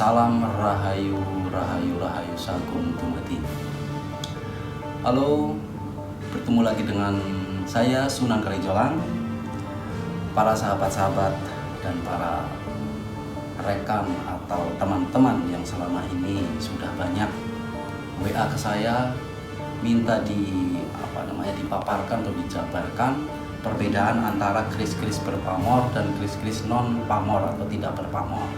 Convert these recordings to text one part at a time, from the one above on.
Salam Rahayu, Rahayu, Rahayu Sagung Dumadi. Halo, bertemu lagi dengan saya Sunan Kalijoang, para sahabat-sahabat dan para rekan atau teman-teman yang selama ini sudah banyak WA ke saya minta dipaparkan atau dijabarkan perbedaan antara kris-kris berpamor dan kris-kris non pamor atau tidak berpamor.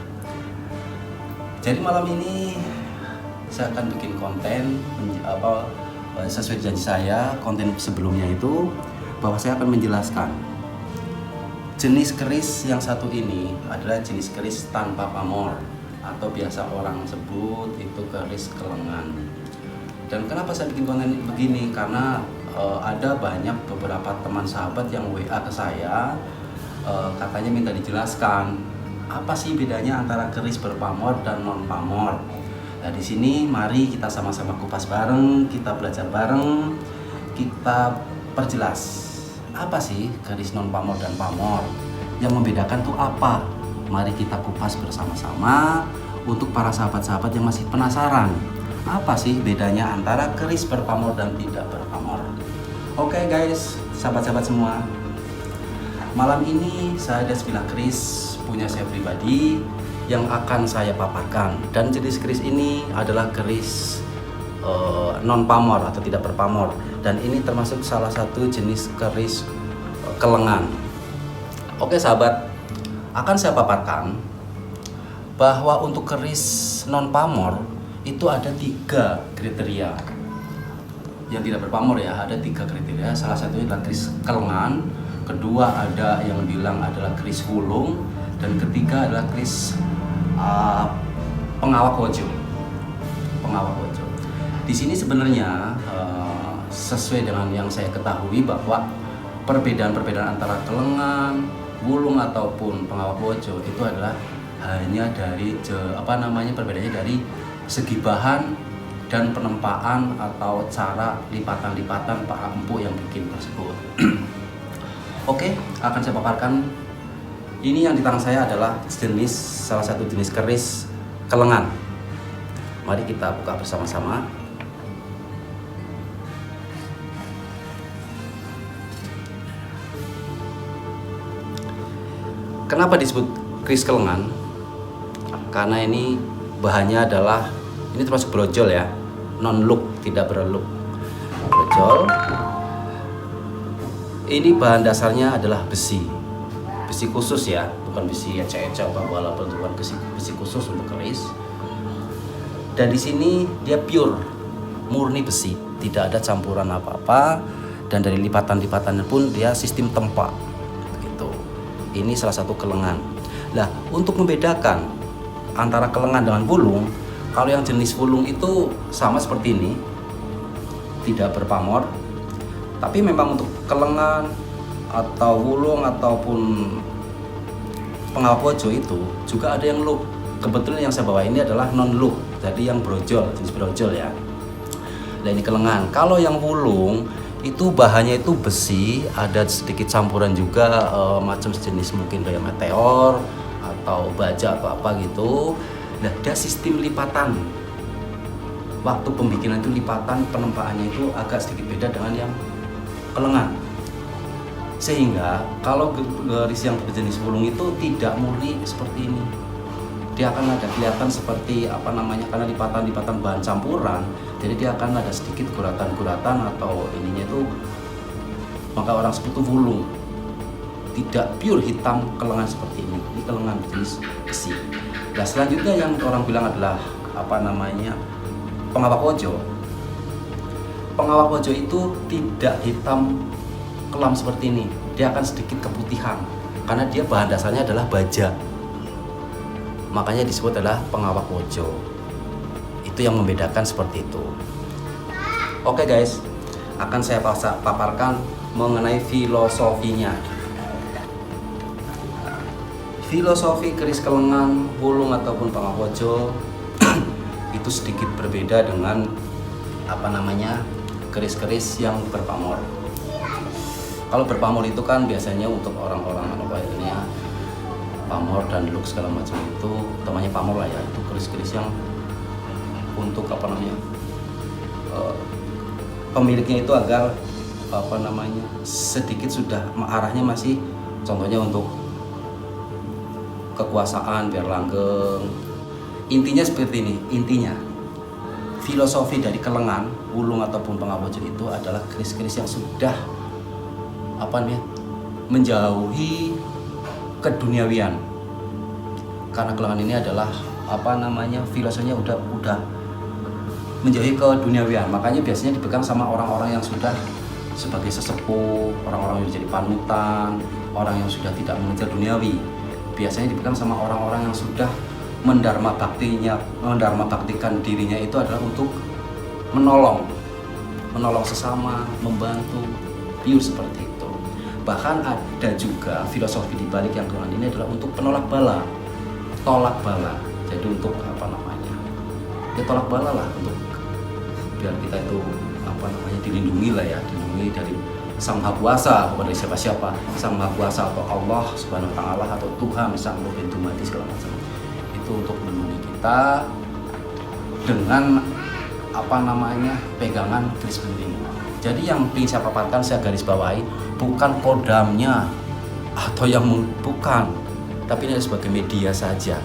Jadi malam ini saya akan bikin konten sesuai janji saya. Konten sebelumnya itu bahwa saya akan menjelaskan jenis keris yang satu ini adalah jenis keris tanpa pamor atau biasa orang sebut itu keris kelengan. Dan kenapa saya bikin konten begini? Karena ada banyak beberapa teman sahabat yang WA ke saya, katanya minta dijelaskan apa sih bedanya antara keris berpamor dan non pamor. Nah di sini mari kita sama-sama kupas bareng, kita belajar bareng, kita perjelas apa sih keris non pamor dan pamor, yang membedakan tuh apa. Mari kita kupas bersama-sama untuk para sahabat-sahabat yang masih penasaran apa sih bedanya antara keris berpamor dan tidak berpamor. Oke guys, sahabat-sahabat semua, malam ini saya ada 9 keris punya saya pribadi yang akan saya paparkan, dan jenis keris ini adalah keris non pamor atau tidak berpamor, dan ini termasuk salah satu jenis keris kelengan. Oke sahabat, akan saya paparkan bahwa untuk keris non pamor itu ada 3 kriteria. Yang tidak berpamor ya, ada 3 kriteria. Salah satunya adalah keris kelengan, kedua ada yang bilang adalah keris wulung, dan ketiga adalah keris pengawak wojo. Pengawak wojo. Di sini sebenarnya sesuai dengan yang saya ketahui bahwa perbedaan-perbedaan antara kelengan, wulung ataupun pengawak wojo itu adalah hanya dari perbedaannya dari segi bahan dan penempaan atau cara lipatan-lipatan para empu yang bikin tersebut. Oke, akan saya paparkan. Ini yang di tangan saya adalah salah satu jenis keris kelengan. Mari kita buka bersama-sama. Kenapa disebut keris kelengan? Karena ini bahannya adalah, ini termasuk brojol ya, non look, tidak berlook, brojol. Ini bahan dasarnya adalah besi khusus ya, bukan besi ecek-ecek walaupun bukan besi khusus untuk keris. Dan di sini dia pure, murni besi, tidak ada campuran apa-apa, dan dari lipatan-lipatannya pun dia sistem tempa gitu. Ini salah satu kelengan. Nah, untuk membedakan antara kelengan dengan wulung, kalau yang jenis wulung itu sama seperti ini, tidak berpamor. Tapi memang untuk kelengan atau wulung ataupun pengawak wojo itu juga ada yang look. Kebetulan yang saya bawa ini adalah non look, jadi yang brojol, jenis brojol ya. Nah ini kelengan. Kalau yang wulung itu bahannya itu besi, ada sedikit campuran juga macam sejenis mungkin kayak meteor atau baja atau apa gitu. Nah dia sistem lipatan, waktu pembikinan itu lipatan penempaannya itu agak sedikit beda dengan yang kelengan, sehingga kalau keris yang berjenis wulung itu tidak murni seperti ini. Dia akan ada kelihatan seperti karena lipatan-lipatan bahan campuran, jadi dia akan ada sedikit guratan-guratan atau ininya itu, maka orang sebut itu wulung. Tidak pure hitam kelengan seperti ini kelengan jenis besi. Nah selanjutnya yang orang bilang adalah pengawak wojo. Pengawak wojo itu tidak hitam kelam seperti ini, dia akan sedikit keputihan karena dia bahan dasarnya adalah baja, makanya disebut adalah pengawak wojo. Itu yang membedakan seperti itu. Oke guys, akan saya paparkan mengenai filosofinya. Filosofi keris kelengan, wulung ataupun pengawak wojo itu sedikit berbeda dengan keris-keris yang berpamor. Kalau berpamor itu kan biasanya untuk orang-orang pamor dan look segala macam itu, utamanya pamor lah ya, itu keris-keris yang untuk pemiliknya itu agar sedikit sudah arahnya masih contohnya untuk kekuasaan biar langgeng. Intinya seperti ini, intinya filosofi dari kelengan, wulung ataupun pengawojo itu adalah keris-keris yang sudah menjauhi keduniawian. Karena kelengan ini adalah filosofinya udah menjauhi keduniawian. Makanya biasanya dipegang sama orang-orang yang sudah sebagai sesepuh, orang-orang yang jadi panutan, orang yang sudah tidak mengejar duniawi. Biasanya dipegang sama orang-orang yang sudah mendharma baktikan dirinya itu adalah untuk menolong sesama, membantu, pure seperti itu. Bahkan ada juga filosofi di balik yang kelengan ini adalah untuk penolak bala, tolak bala. Jadi untuk tolak bala lah, untuk biar kita itu dilindungi lah ya, dilindungi dari Sang Maha Kuasa, bukan dari siapa-siapa, Sang Maha Kuasa atau Allah Subhanahu wa taala atau Tuhan Sang Pintu Mati segala macam. Itu untuk melindungi kita dengan pegangan keris penting. Jadi yang ingin saya paparkan, saya garis bawahi, bukan kodamnya atau yang bukan, tapi ini sebagai media saja.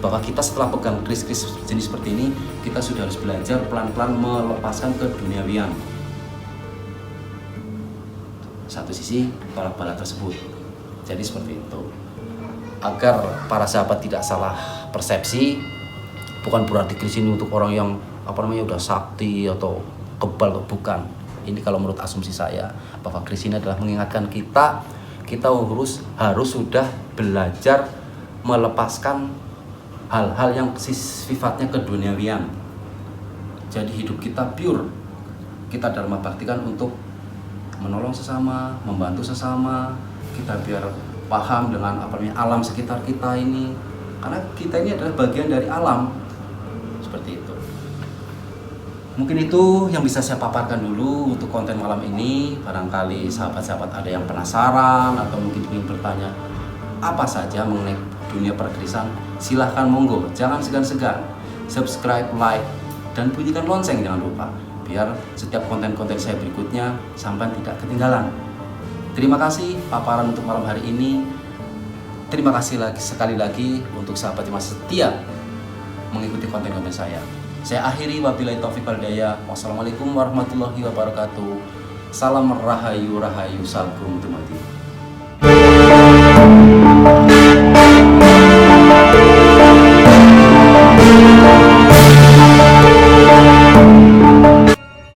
Bahwa kita setelah pegang keris-keris jenis seperti ini, kita sudah harus belajar pelan-pelan melepaskan keduniawian. Satu sisi bala-bala tersebut. Jadi seperti itu. Agar para sahabat tidak salah persepsi, bukan berarti keris ini untuk orang yang udah sakti atau kebal, bukan. Ini kalau menurut asumsi saya, bahwa keris ini adalah mengingatkan kita harus sudah belajar melepaskan hal-hal yang sifatnya keduniawian. Jadi hidup kita pure, kita dharma baktikan untuk menolong sesama, membantu sesama, kita biar paham dengan alam sekitar kita ini, karena kita ini adalah bagian dari alam. Seperti itu. Mungkin itu yang bisa saya paparkan dulu untuk konten malam ini. Barangkali sahabat-sahabat ada yang penasaran atau mungkin ingin bertanya apa saja mengenai dunia perkerisan, silahkan monggo, jangan segan-segan subscribe, like, dan bunyikan lonceng jangan lupa, biar setiap konten-konten saya berikutnya sampai tidak ketinggalan. Terima kasih paparan untuk malam hari ini. Terima kasih sekali lagi untuk sahabat yang masih setia mengikuti konten-konten saya. Saya akhiri, wabillahi taufiq wal hidayah. Wassalamualaikum warahmatullahi wabarakatuh. Salam rahayu, sagum tumati.